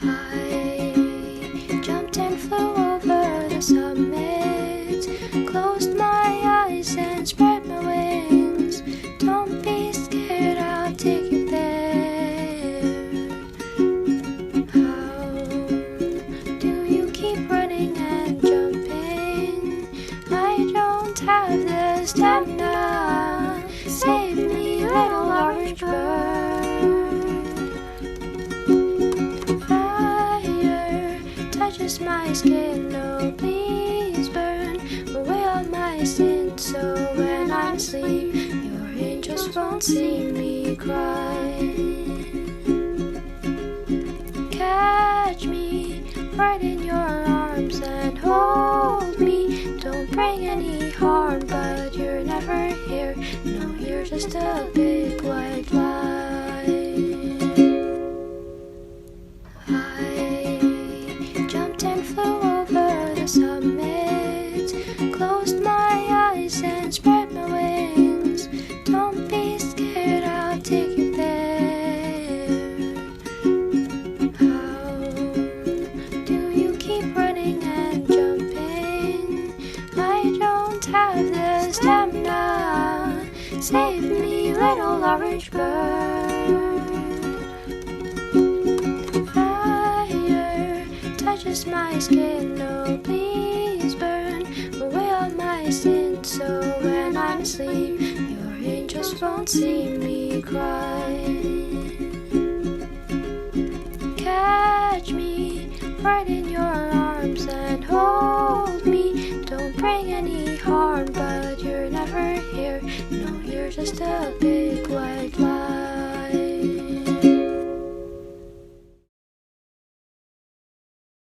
I jumped and flew over the summit, closed my eyes and spread my wings. Don't be scared, I'll take you there. How do you keep running and jumping? I don't have the stamina. Save me, little orange bird. Fire touches my skin, no, please burn away all my sins. So when I'm asleep, your angels won't see me cry. Catch me right in your arms and hold me. Don't bring any harm, but you're never here. No, you're just a big white lie. I jumped and flew over the summit, closed my eyes and spread my wings. Don't be scared, I'll take you there. How do you keep running and jumping? I don't have the stamina. Save me, little orange bird. Fire touches my skin, no, please burn away all my sins. So when I'm asleep, your angels won't see me cry. Catch me right in your arms and hold me. Don't bring any harm, but you're never here. No, you're just a big white